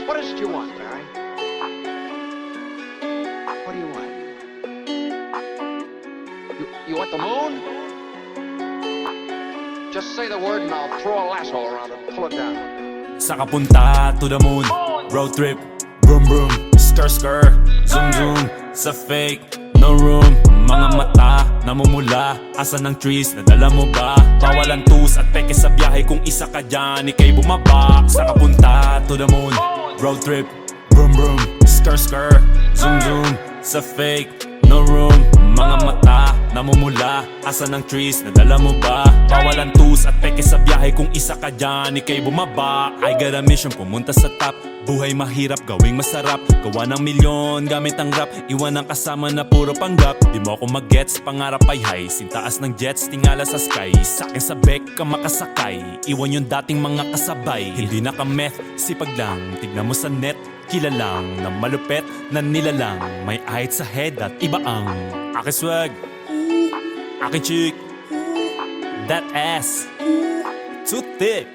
What is it you want, Barry? What do you want? You want the moon? Just say the word and I'll throw a lasso around it and pull it down. Saka punta to the moon, road trip, vroom vroom, skr skr, zoom zoom, sa fake, no room. Mga mata, namumula, asan ng trees, nadala mo ba? Bawalan tus at peke sa biyahe, kung isa ka dyan, ika'y bumaba. Saka punta to the moon, road trip, vroom vroom, skr skr, zoom zoom, sa fake, no room. Mga mata, namumula, asan ng trees, nadala mo ba? Bawalan tus at peke sa biyahe, kung isa ka dyan, ika'y bumaba. I got a mission, pumunta sa top. Buhay mahirap, gawing masarap. Gawa ng milyon, gamit ang rap. Iwan ang kasama na puro panggap. Di mo ako mag-gets, pangarap ay high. Sintaas ng jets, tingala sa sky. Sa'kin sa bek ka makasakay. Iwan yung dating mga kasabay. Hindi naka-meth, sipag lang. Tignan mo sa net, kilalang na malupet na nilalang. May ahit sa head at iba ang aking swag, aking chick, that ass, too thick.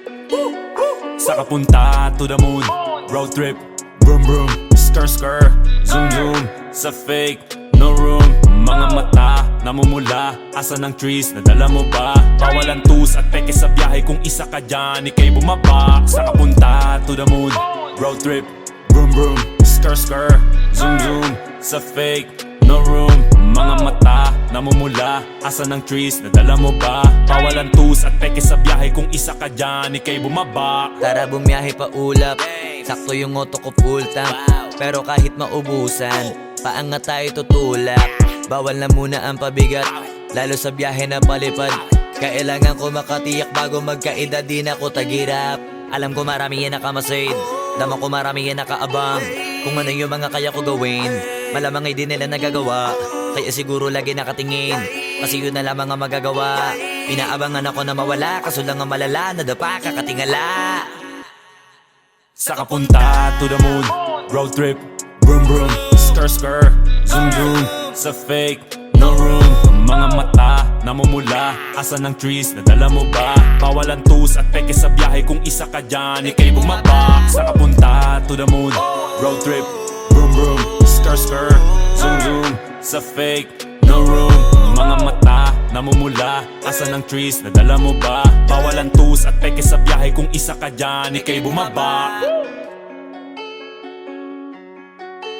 Saka punta to the moon, road trip, vroom vroom, skr skr, zoom zoom, sa fake, no room. Mga mata, namumula, asan ng trees, nadala mo ba? Bawalan tus at peke sa biyahe, kung isa ka dyan, ika'y bumaba. Saka punta to the moon, road trip, vroom vroom, skr skr, zoom zoom, sa fake, no room. Mga mata, namumula, asan ng trees, nadala mo ba? Bawalan tus at peke sa biyahe, kung isa ka dyan, ika'y bumaba. Tara bumiyahe pa ulap, sakto yung auto ko full tank. Pero kahit maubusan, paangat tayo tutulak. Bawal na muna ang pabigat, lalo sa biyahe na palipad. Kailangan ko makatiyak bago magkaedad, di na ko tagirap. Alam ko marami yan nakamasid, dama ko marami yan nakaabang. Kung ano yung mga kaya ko gawin, malamang ay di nila nagagawa. Kaya siguro lagi nakatingin, kasi yun na lamang ang magagawa. Inaabangan ako na mawala, kaso lang ang malala, nadapa kakatingala. Saka punta to the moon, road trip, vroom vroom, skr skr, zoom zoom, sa fake, no room. Mga mata, namumula, asan ng trees, nadala mo ba? Bawalan tus at peke sa biyahe, kung isa ka dyan, ika'y bumaba. Saka punta to the moon, road trip, vroom vroom, skr skr, zoom zoom, sa fake, no room. Mga mata, namumula, asan ng trees, nadala mo ba? Bawalan tus at peke sa biyahe, kung isa ka dyan, ika'y bumaba.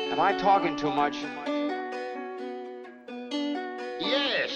Am I talking too much? Yes!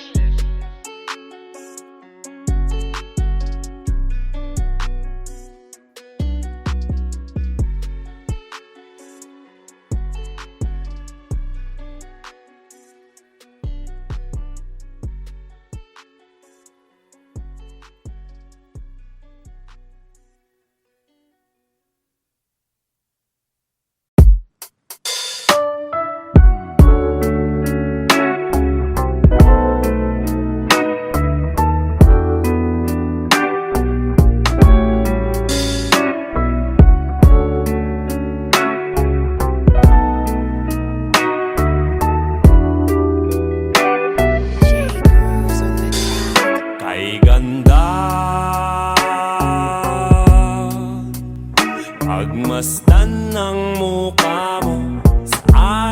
Pagmasdan ng mukha mo sa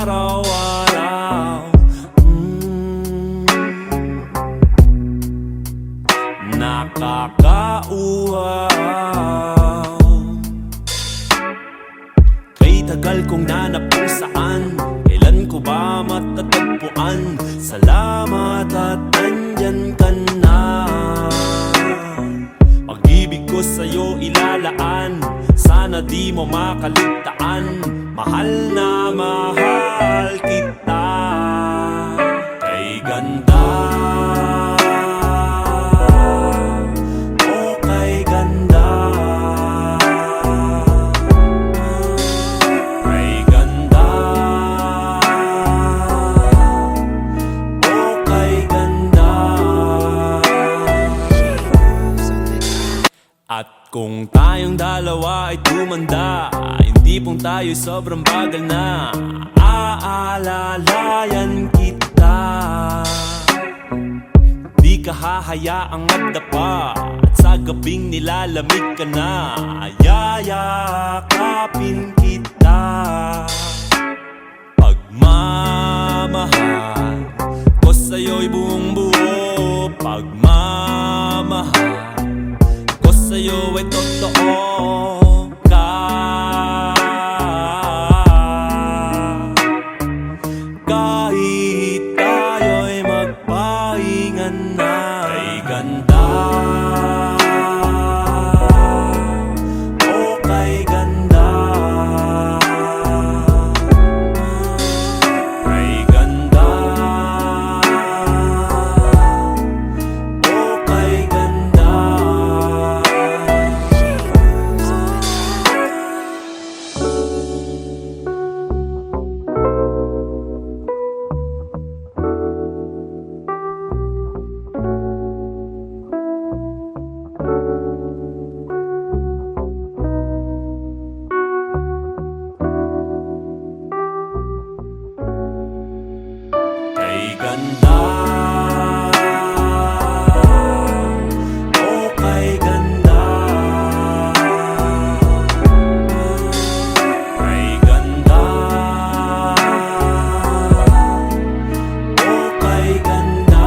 araw-araw, nakakauhaw. Kay tagal kong nanap kung saan, kailan ko ba matatagpuan? Salamat at nandyan ka na. Pag-ibig ko sa'yo ilalaan, sana di mo makaligtaan. Mahal na mahal kita. Kay ganda, oh kay ganda, kay ganda, oh kay ganda. At kung tayong dalawa ay tumanda, hindi pong tayo'y sobrang bagal na. Aalalayan kita, di ka hahayaang magdapa. At sa gabing nilalamig ka na, yayakapin kita. ay totoo ka. Kahit tayo'y magpahinga na, kay ganda o kay ganda, kay ganda o kay ganda. Kay ganda o kay ganda, kay ganda o kay ganda.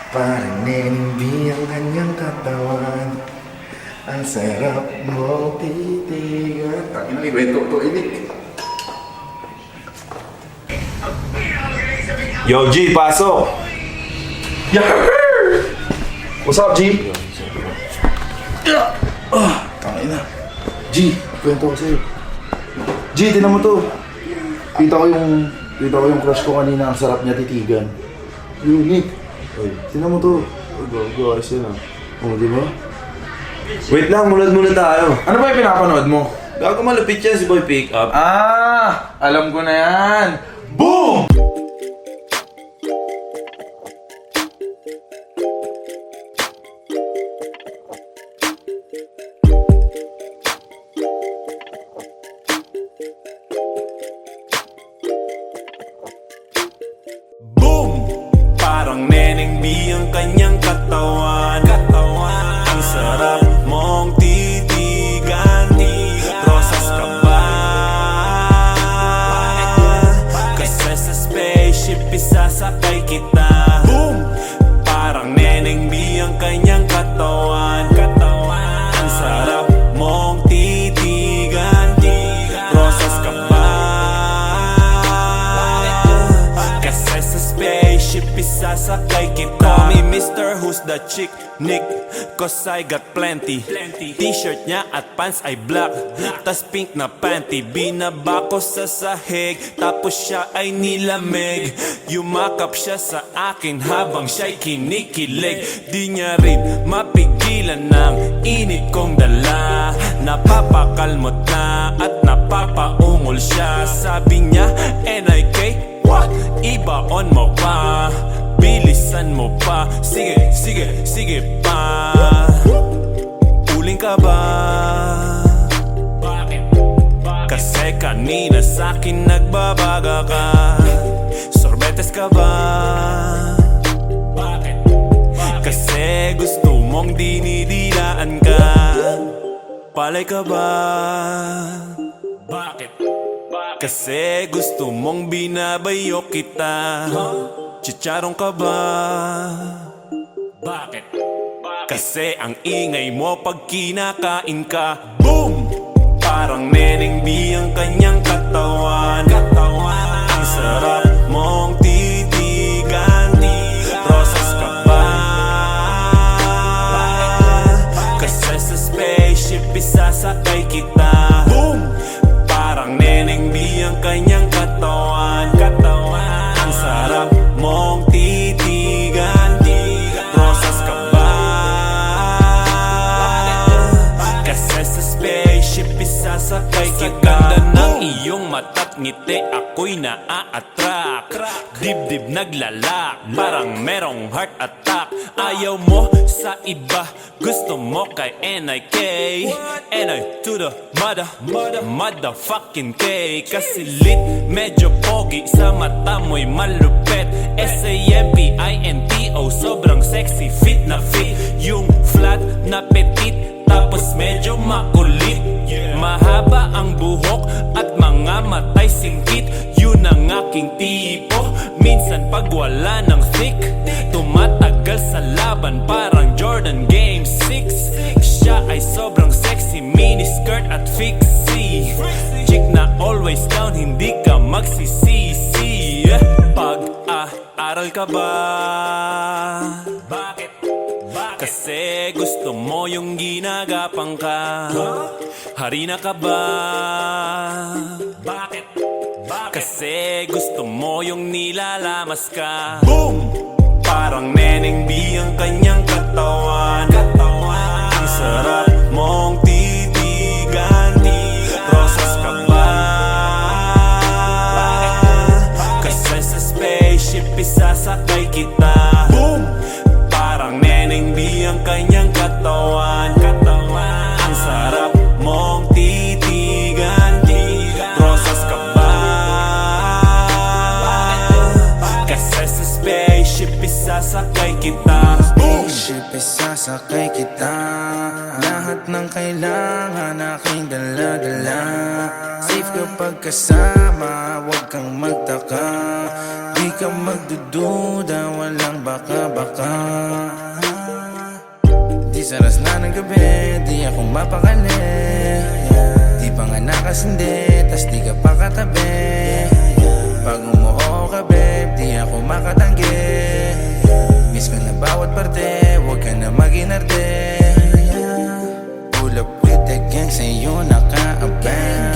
Parang nenimbi ang kanyang katawan. Ang sarap mong titigan. Ang ini kwento to ini. Yo, G, pasok! Yahoo! What's up, G? Tangin na. G, kwento ko sa'yo. G, tinan mo to. Kita ko yung crush ko kanina. Ang sarap niya titigan. Unique. Oy, tinan mo to. Gago, ayos yun ah. Oh, di ba? Wait lang, munod muna tayo. Ano ba yung pinapanood mo? Gago malupit yan si Boy Pick Up. Ah! Alam ko na yan! Boom! Boom! Parang Neneng B ang kanyang katawan. Ang sarap mong titigan. Rosas ka ba? Kasi sa spaceship isasakay kita. Boom! Parang Neneng B ang kanyang katawan. Ang sarap mong titigan. Rosas ka ba? Kasi sa spaceship isasakay kita. Call me Mr. Who's the Chick Nick, cause I got plenty. T-shirt niya at pants ay black, tas pink na panty. Binaba ko sa sahig, tapos siya ay nilamig. Yumakap siya sa akin habang siya'y kinikilig. Di niya rin mapigilan ng init kong dala. Napapakalmot na at napapaungol siya. Sabi niya, NIK, what? Ibaon mo pa, bilisan mo pa. Sige, sige, sige pa. Uling ka ba? Bakit? Kasi kanina sa'kin nagbabaga ka. Sorbetes ka ba? Bakit? Kasi gusto mong dinidilaan ka. Palay ka ba? Bakit? Kasi gusto mong binabayo kita. Chicharong ka ba? Bakit? Kasi ang ingay mo pag kinakain ka. Boom! Parang Neneng B ang kanyang katawan. Ang sarap mong titigan. Rosas ka ba? Kasi sa spaceship isasakay kita. Boom! Parang Neneng B ang kanyang katawan. Ang sarap mong titigan. Rosas ka ba? Kasi sa spaceship isasakay kita. Sa ganda ng iyong mata't ngiti ako'y naa-attract. Dibdib naglalak, parang merong heart attack. Ayaw mo sa iba, gusto mo kay NIK. NI to the motherfucking K. Kasi lit, medyo pogi, sa mata mo'y malupet. SAMPINTO, sobrang sexy, fit na fit. Yung flat na petit, tapos medyo makulit. Mahaba ang buhok at mga matay singkit. Yun ang aking tipo. Minsan pag wala ng thick, tumatagal sa laban parang Jordan Game 6. Siya ay sobrang sexy, mini skirt at fixie. Chick na always down, hindi ka magsisisi. Pag-aaral ka ba? Bakit? Kasi gusto mo yung ginagapang ka. Harina ka ba? Bakit? Kasi gusto mo yung nilalamas ka. Boom! Parang Neneng B ang kanyang katawan. Ang sarap mong titigan. Rosas ka ba? Kasi sa spaceship isasakay kita. Boom! Parang Neneng B ang kanyang katawan. Ang sarap mong titigan. Rosas ka ba? Kasi sa spaceship isasakay kita. Spaceship isasakay kita. Lahat ng kailangan aking dala-dala. Safe kapag kasama, huwag kang magtaka. Di ka magdududa, walang baka-baka. Di saras na ng gabi, di ako mapakali. Di pa nga nakasindi, tas di ka pa katabi. Pag umuho ka babe, di ako makatanggi. Miss ko na bawat parte, huwag ka na mag-inarte. Pull up with the gang, sa'yo naka-abang.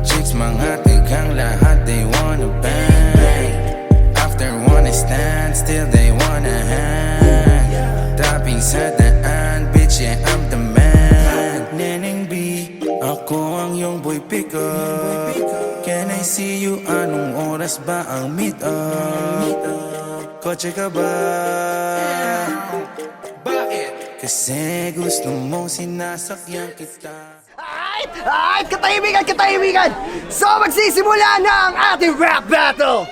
Chicks mga tigang, lahat they wanna bang. After one stand, still they wanna hang. Tapping sa daan, bitch yeah I'm the man. Neneng B, ako ang iyong boy pick up. Can I see you? Anong oras ba ang meet up? Kotse ka ba? Bakit? Kasi gusto mong sinasakyan kita. Ay, katahimikan! So magsisimula na ang ating rap battle!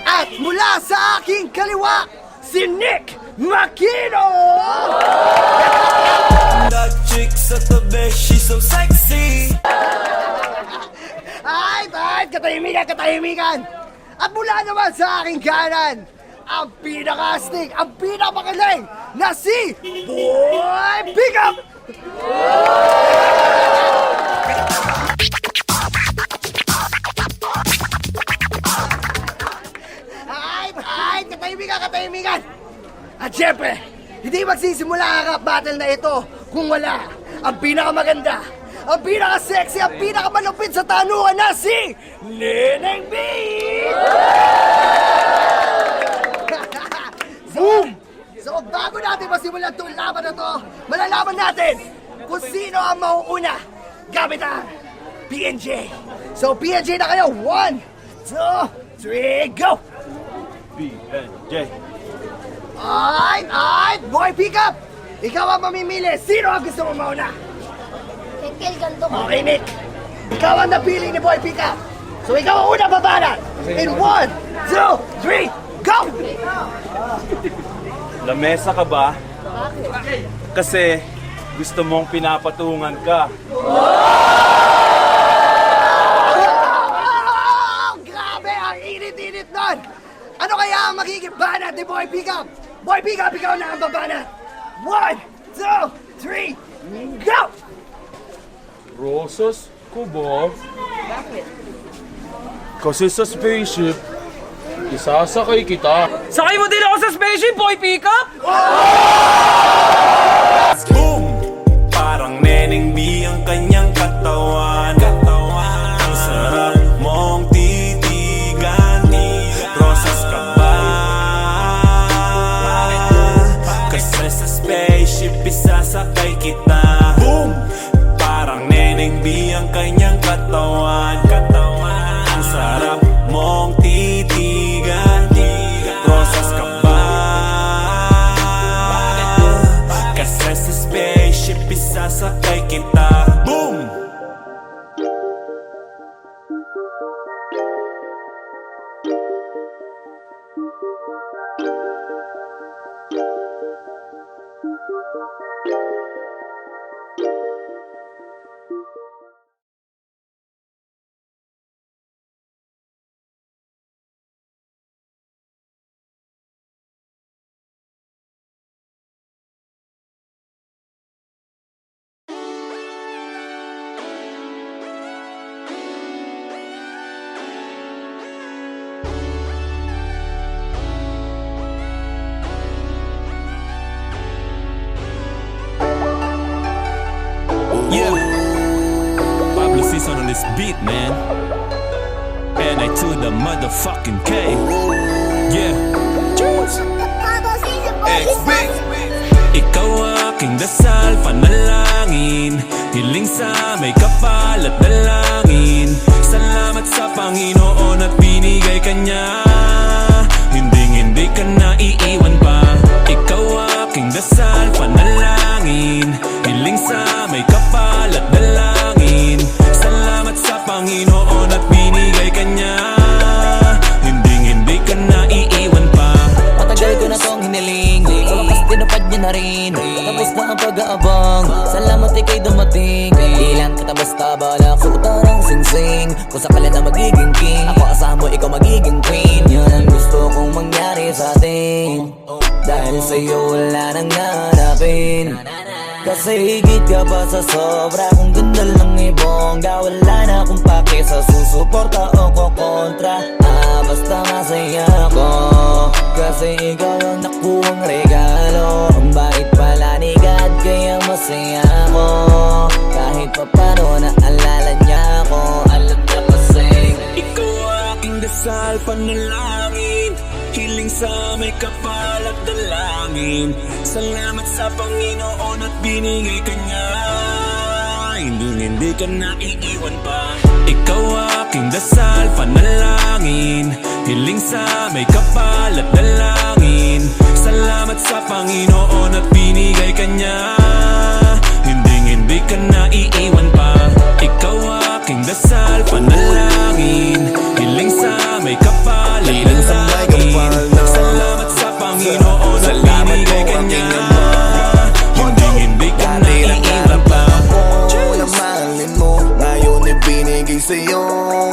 At mula sa aking kaliwa, si Nick Makino! That chick sa tabi, she's so sexy. Ay, katahimikan! At mula naman sa aking kanan, ang pinaka-astig, ang pinaka-magaling na si Boy Pickup! Ay, katahimikan! At syempre, hindi magsisimula ang rap battle na ito kung wala ang pinakamaganda, ang pinaka-sexy, ang pinakamalupit sa tanungan na si Neneng B! So bago natin masimulan itong laban na to, malalaman natin kung sino ang mauuna gamit ang PNJ. So PNJ na kayo, 1, 2, 3, go! PNJ. Ay, Boy Pickup! Ikaw ang mamimili. Sino ang gusto mo mauna? Kel, ganito ko. Okay, Nick. Ikaw ang napili ni Boy Pickup. So ikaw ang una babanat. In 1, 2, 3, go! Lamesa ka ba? Bakit? Kasi gusto mong pinapatungan ka. Oh, grabe! Ang init-init nun! Ano kaya ang magiging banat ni Boy Pickup? Boy Pickup, ikaw na ang babanat. 1, 2, 3, go! Rosas ko ba? Kasi sa spaceship, isasakay kita. Sakay mo din ako sa spaceship, Boy Pickup! Boom! Parang Neneng B ang kanyang katawan. Ang sarap mong titigan. Rosas ka ba? Kasi sa spaceship isasakay kita. Boom! Parang Neneng B ang kanyang katawan. Ang sarap mong titigan. isasakay kita. Boom! Yeah, Pablo Season on this beat, man. And I to the motherfucking K. Yeah, ikaw aking dasal, panalangin, hiling sa may kapal at dalangin. Salamat sa Panginoon at binigay ka niya. Hindi ka na iiwan pa. Ikaw aking dasal, panalangin, hiling sa may kapal at dalangin. Salamat sa Panginoon at binigay ka niya. Hindi ka na iiwan pa. Matagal ko na tong hiniling, sa wakas tinupad niya na rin. Tapos na ang pag-aabang, salamat ika'y dumating. Di lang kita basta balak, suotan ang sing-sing. Kung sakala na magiging king, ako asahan mo, ikaw magiging queen. Yan ang gusto kong mangyari sa atin, dahil sa'yo wala nang hanapin. Kasi higit ka pa sa sobra, kung ganda lang ibongga. Wala na akong pake sa susuporta o kukontra. Basta masaya ako, kasi ikaw ang nakuhang regalo. Ang bait pala ni God, kaya masaya ako. Kahit pa paano naalala niya ako, alam niya kasi ikaw aking dasal, panalangin, hiling sa may kapal at dalangin. Salamat sa Panginoon at binigay ka niya. Hindi ka na iiwan pa. Ikaw aking dasal, panalangin, hiling sa may kapal at dalangin. Salamat sa Panginoon at binigay ka niya. Hindi ka na iiwan pa. Ikaw aking dasal, panalangin, hiling sa may kapal at dalangin. Salamat sa Panginoon at binigay ka niya. Hindi ka na iiwan pa. Mahalin mo, ngayon ibinigay sa'yo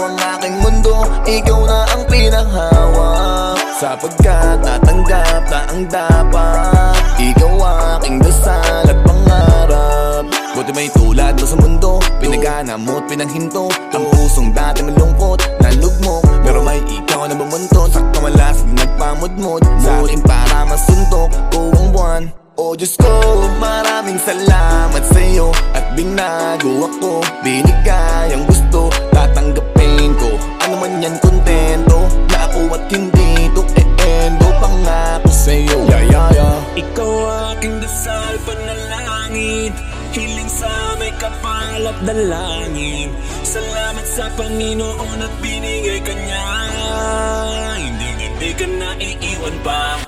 ang aking mundo. Ikaw na ang pinahawak, sapagkat natanggap na ang dapat. Ikaw aking dasal at pangarap. Buti may tulad mo sa mundo, pinagana mo't pinanghinto. Ang pusong dati malungkot, nalugmok, pero may ikaw na bumuntot. Sakto malasig nagpamudmod sa akin para masuntok ko ang buwan. Oh Diyos ko, maraming salamat sa'yo at binago ako. Binigay ang gusto, tatanggapin ko. Ano man yan, kontento na ako at hindi to e-endo. Pangako sa'yo, Ikaw aking dasal, panalangin, hiling sa may kapal at dalangin. Salamat sa Panginoon at binigay ka niya. Hindi ka na iiwan pa.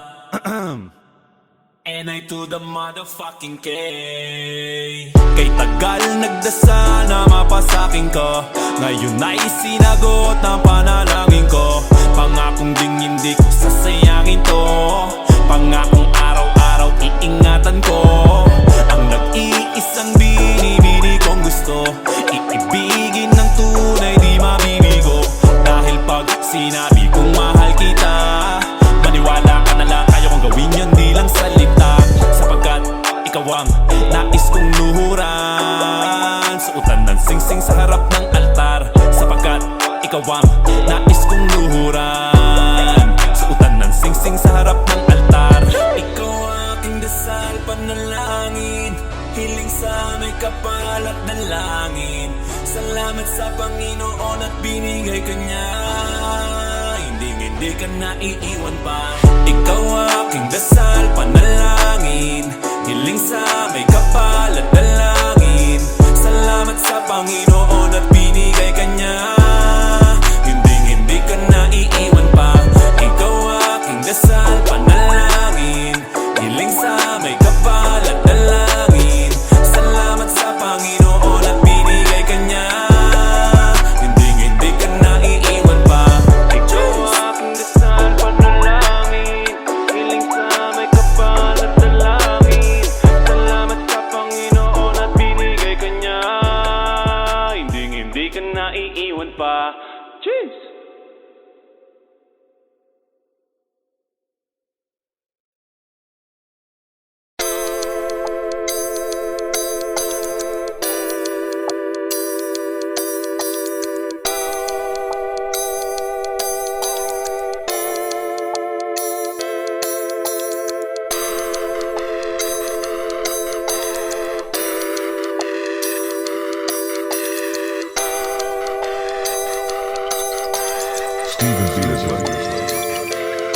And I to the motherfucking K. Kay tagal nagdasal na mapasakin ko, ngayon ay sinagot ng panalangin ko. Pangakong ding hindi ko sasayangin to, pangakong araw-araw iingatan ko. Ang nag-iisang binibini kong gusto, iibigin ng tunay di mabibigo. Dahil pag sinabi kong mahal kita, maniwala ka na lang, kaya kong gawin yun di lang salita. Sapagkat ikaw ang nais kong luhuran, suotan ng sing-sing sa harap ng altar. Sapagkat ikaw ang nais kong luhuran, suotan ng sing-sing sa harap ng altar. Ikaw aking dasal, panalangin, hiling sa may kapal at dalangin. Salamat sa Panginoon at binigay ka niya. Hindi ka na iiwan pa. Ikaw aking dasal, panalangin, hiling sa may kapal at dalangin. Salamat sa Panginoon at binigay ka niya. Hindi ka na iiwan pa. Ikaw aking dasal, panalangin, hiling sa may kapal at dalangin. Salamat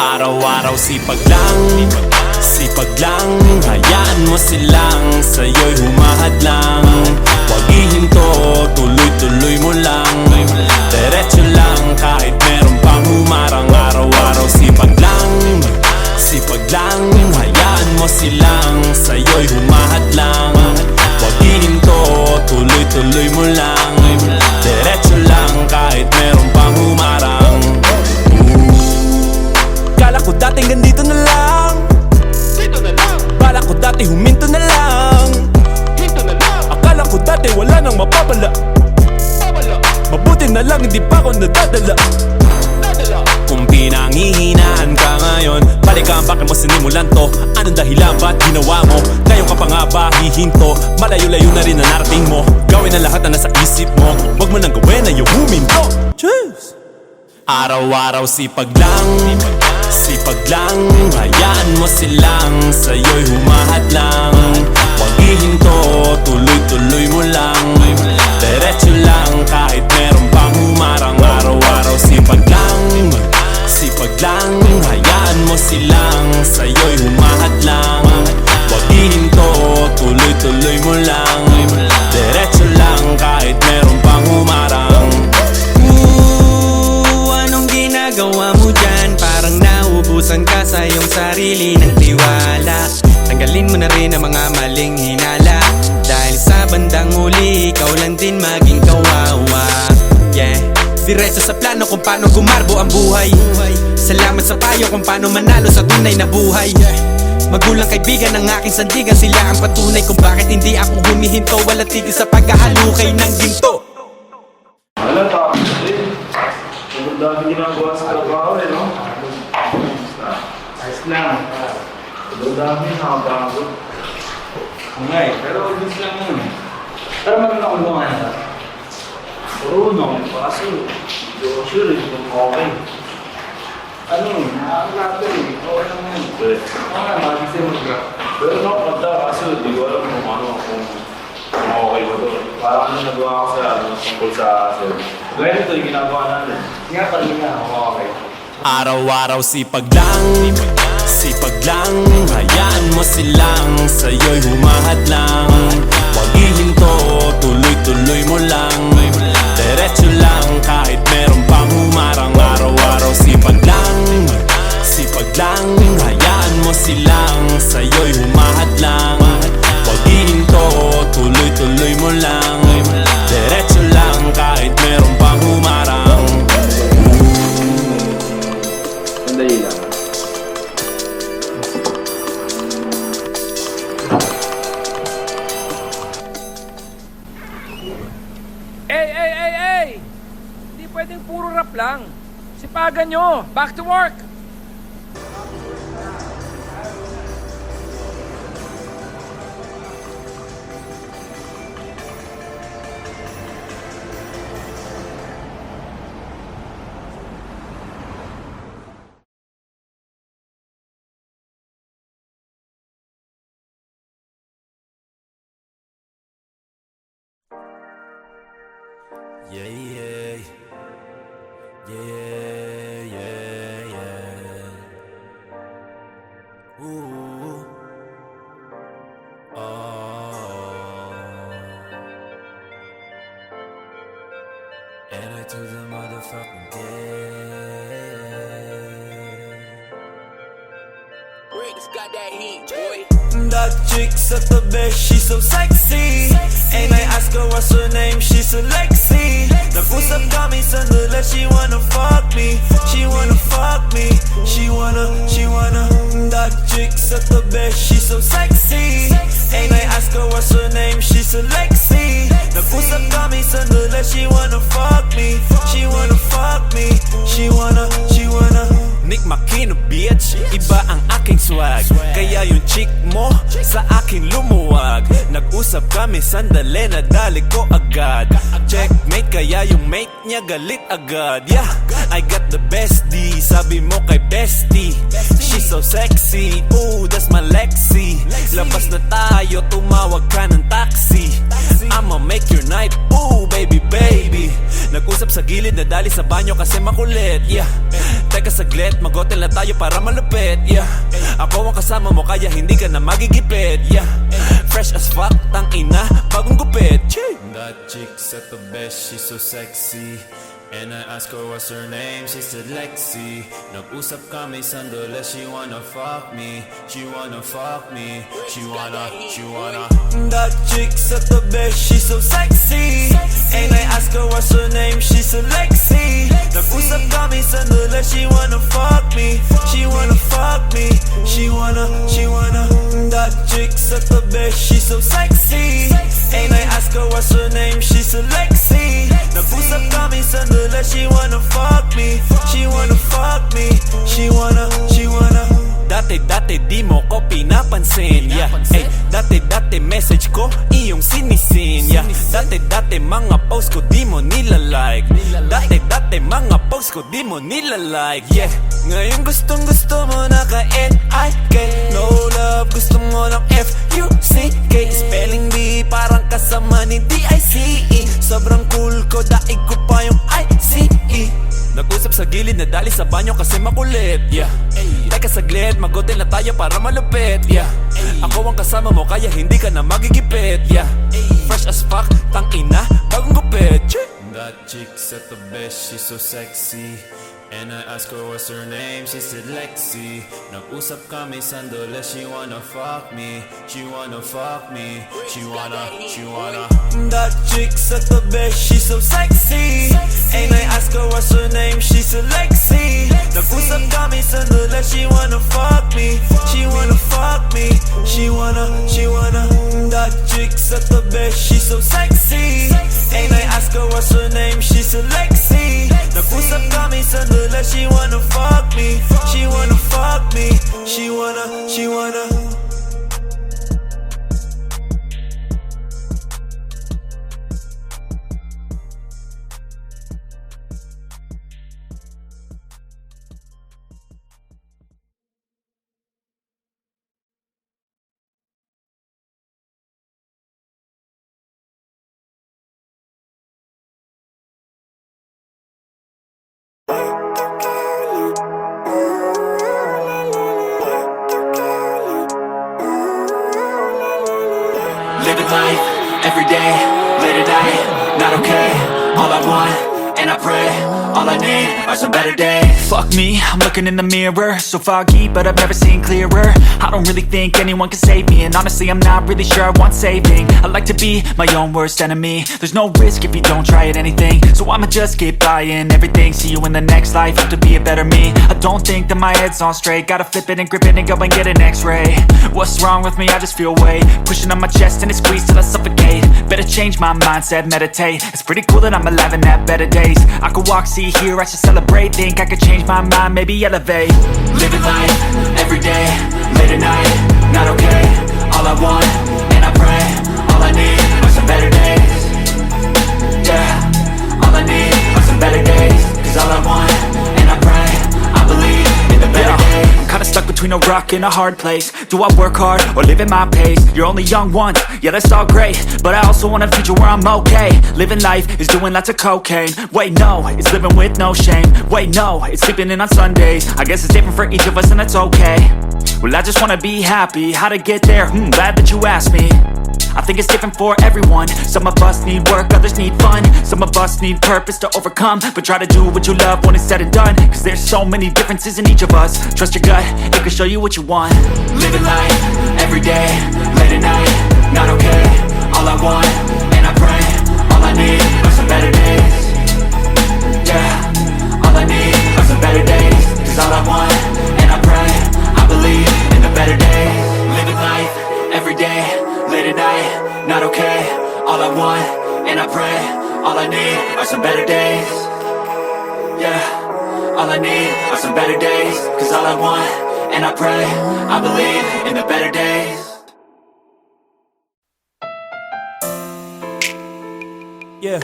Araw-araw sipag lang, sipag lang. Hayaan mo silang sa'yo'y humahadlang. Huwag ihinto, tuloy-tuloy mo lang. Diretso lang kahit meron pang humarang. Araw-araw sipag lang, sipag lang. Hayaan mo silang sa'yo'y humahadlang. Huwag ihinto, tuloy-tuloy mo lang. Diretso lang kahit meron pang humarang. Kala ko dating ganito na lang, bala ko dati huminto na lang. Akala ko dati wala nang mapapala, mabuti na lang hindi pa ako nadadala. Kung pinanghihinaan ka ngayon, balikan bakit mo sinimulan to. Anong dahilan ba't ginawa mo? Ngayon ka pa nga ba hihinto? Malayo-layo na rin na narating mo. Gawin ang lahat na nasa isip mo. Huwag mo nang gawin na yung huminto. Cheers! Araw-araw sipag lang, sipag lang. Hayaan mo silang sa'yo'y humahadlang. Huwag ihinto, tuloy-tuloy mo lang. Diretso lang kahit meron pang humarang. Araw-araw sipag lang, sipag lang. Hayaan mo silang sa'yo'y humahadlang. Huwag ihinto, tuloy-tuloy mo lang. Diretso lang kahit meron pang humarang. Anong ginagawa mo dyan? Parang naubusan ka sa iyong sarili ng tiwala. Tanggalin mo na rin ang mga maling hinala, dahil sa bandang huli ikaw lang din maging kawawa. Yeah, diretso sa plano kung paano gumarbo ang buhay. Salamat sa payo kung paano manalo sa tunay na buhay. Magulang kaibigan ng aking sandigan, sila ang patunay kung bakit hindi ako humihinto. Walang tigil sa pagkahalukay ng ginto. Alam ka, ang dami ginagawa sa trabaho no? Ayos lang. Ang dami nakapagod. Okay, pero gusto lang yun. Pero magkakaulungan ka. Marunong, kaso hindi ko sure kung okay. Nakakalatin eh. Okay lang yun. Oo nga, mag-isip mo ka. Pero nakakanta kaso hindi ko alam kung okay ba ito. Parang nagawa ko sa tungkol sa gaya ito yung ginagawa natin. Nga pala nga, okay. Araw-araw sipag lang, sipag lang. Hayaan mo silang sa'yo'y humahadlang. Huwag ihinto, tuloy-tuloy mo lang. Diretso lang kahit meron pang humarang. Araw-araw sipag lang, sipag lang. Hayaan mo silang sa'yo'y humahadlang. Huwag ihinto, tuloy-tuloy mo lang. Diretso lang kahit meron pang humarang. Sandali lang. Hey! Hindi pwedeng puro rap lang. Sipagan nyo! Back to work! Yeah, yeah, yeah, yeah, yeah. Ooh, oh. And I took the motherfucking Rick's got that heat, boy. That chick's at the best, she's so sexy. And I ask her what's her name, she's so Lexi. Nag-usap kami sandali, she wanna fuck me. She wanna fuck me. She wanna. That chick's at the best, she's so sexy. And I ask her what's her name, she's so Lexi. Nag-usap kami sandali, she wanna fuck me. She wanna fuck me. She wanna. Nick Makino bitch, iba ang aking swag. Kaya yung chick mo sa akin lumuwag. Nag-usap kami sandali, nadali ko agad. Checkmate, kaya yung mate niya galit agad. Yeah, I got the bestie, sabi mo kay bestie. She's so sexy, ooh that's my Lexi. Labas na tayo, tumawag ka ng taxi. I'ma make your night, ooh baby baby. Nag-usap sa gilid na dali sa banyo kasi makulit, yeah. Teka saglit, mag-hotel na tayo para malupit, yeah. Ako ang kasama mo kaya hindi ka na magigipit, yeah. Fresh as fuck, tang ina, bagong gupit, chee. That chick's at the best, she's so sexy. And I asked her what's her name, she said Lexi. Nag-usap kami sandali, she wanna fuck me. She wanna fuck me, she wanna That chick's at the best, she's so sexy. And I asked her what's her name, she said Lexi. Nag-usap kami sandali, she wanna fuck me. She wanna fuck me, she wanna That chick's at the best, she's so sexy. And I asked her what's her name, she said Lexi. Nag-usap kami sandali, she wanna fuck me. She wanna fuck me, she wanna Dati di mo ko pinapansin, yeah. Ay, dati message ko iyong sinisin, yeah. Dati mga post ko di mo nilalike. Dati mga post ko di mo nilalike, yeah. Ngayon gustong gusto mo na ka-N-I-K. No love, gusto mo ng F-U-C-K. Spelling bee parang kasama ni D-I-C-E. Sobrang cool ko, daig ko pa yung I-C-E. Nag-usap sa gilid na dali sa banyo kasi makulit, yeah. Teka saglit, mag-hotel na tayo para malupit, yeah. Ako ang kasama mo kaya hindi ka na magigipit, yeah. Fresh as fuck, tang ina, bagong gupit, chee. That chick's at the best, she's so sexy. And I asked her what's her name, she said Lexi. Nag-usap kami sandali, she wanna fuck me. She wanna fuck me, she wanna That chick's at the best, she's so sexy. And I asked her what's her name, she said Lexi. Nag-usap kami sandali, she wanna fuck me. She wanna fuck me, she wanna That chick's at the best, she's so sexy. And I asked her what's her name, she said Lexi. Nag-usap kami sandali, she wanna fuck me. She wanna fuck me, she wanna Living life, every day, late at night, not okay. All I want, and I pray, all I need are some better days. Fuck me, I'm looking in the mirror. So foggy, but I've never seen clearer. I don't really think anyone can save me, and honestly I'm not really sure I want saving. I like to be my own worst enemy. There's no risk if you don't try at anything, so I'ma just keep buying everything. See you in the next life, have to be a better me. I don't think that my head's on straight. Gotta flip it and grip it and go and get an x-ray. What's wrong with me? I just feel weight pushing on my chest and it squeezes till I suffocate. Better change my mindset, meditate. It's pretty cool that I'm alive and have better days. I could walk, see, hear, I should celebrate. Think I could change my mind, maybe elevate. Living life, every day, late at night, not okay. All I want, and I pray, all I need are some better days. Yeah, all I need are some better days. Cause all I want, and I pray, I believe in the better days. I'm kinda stuck between a rock and a hard place. Do I work hard or live at my pace? You're only young once, yeah that's all great, but I also want a future where I'm okay. Living life is doing lots of cocaine. Wait no, it's living with no shame. Wait no, it's sleeping in on Sundays. I guess it's different for each of us and that's okay. Well I just wanna be happy, how to get there? Glad that you asked me. I think it's different for everyone. Some of us need work, others need fun. Some of us need purpose to overcome. But try to do what you love when it's said and done. Cause there's so many differences in each of us. Trust your gut, it can show you what you want. Living life, every day, late at night, not okay. All I want, and I pray, all I need are some better days. Yeah, all I need are some better days. Cause all I want, and I pray, I believe in the better days. Living life, every day, late at night, not okay. All I want, and I pray, all I need are some better days. Yeah, all I need are some better days. Cause all I want, and I pray, I believe in the better days. Yeah.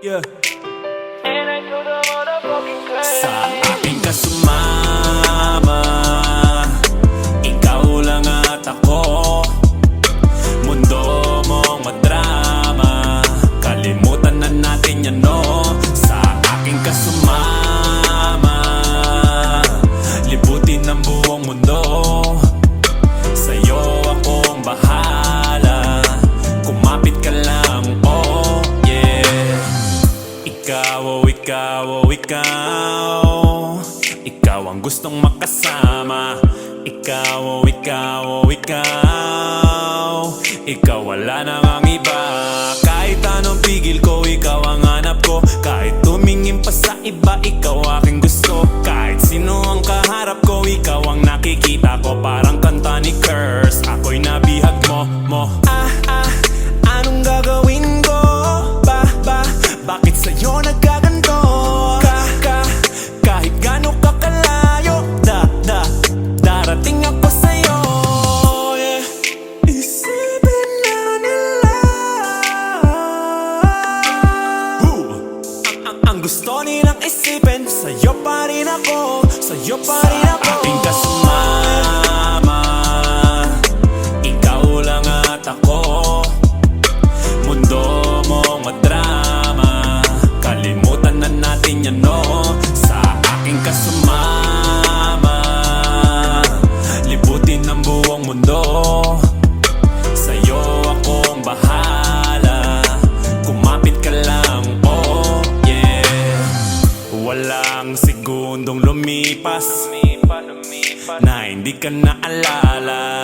Yeah. Sa aking kasumama, ikaw lang at ako. ikaw ang gustong makasama. Ikaw, oh ikaw, oh ikaw. Ikaw wala nang ang iba. Kahit anong pigil ko, ikaw ang hanap ko. Kahit tumingin pa sa iba, ikaw aking gusto. Kahit sino ang kaharap ko, ikaw ang nakikita ko. Parang kanta ni Curse, ako'y nabihag mo. Anong gagawin ko? Bakit sa'yo nagkaganto? Kahit gano'n ka kalayo, darating ako sa'yo, yeah. Isipin na nila ang gusto nilang isipin. Sa'yo pa rin ako, sa'yo pa rin ako. Sa ating kasumama, ikaw lang at ako. Mundo mong madrama, kalimutan na natin yan, no. Sa aking kasumama, libutin ang buong mundo. Sa'yo akong bahala, kumapit ka lang, oh yeah. Walang segundong lumipas na hindi ka naalala.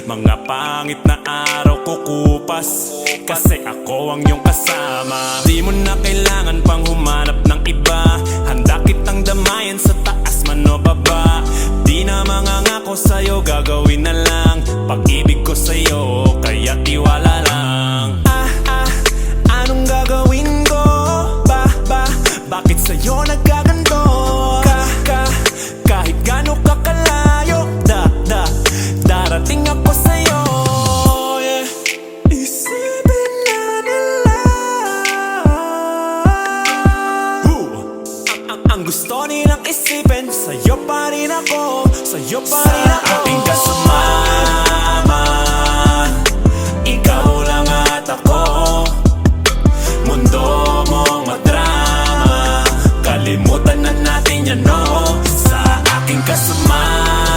Mga pangit na araw kukupas, kasi ako ang iyong kasama. Di mo na kailangan pang humanap ng iba. Handa kitang damayan sa taas man o baba. Di na mangangako sa'yo, gagawin na lang pag-ibig ko sa'yo, kaya tiwala lang. Anong gagawin ko? Bakit sa'yo nagkaganto? Kahit gano'n ka kalayo, darating ako sa'yo, yeah. Isipin na nila ang gusto nilang isipin. Sa'yo pa rin ako, sa'yo pa rin ako. Sa ating kasumama, ikaw lang at ako. Mundo mong madrama, kalimutan na natin yan, no. Sa aking kasumama,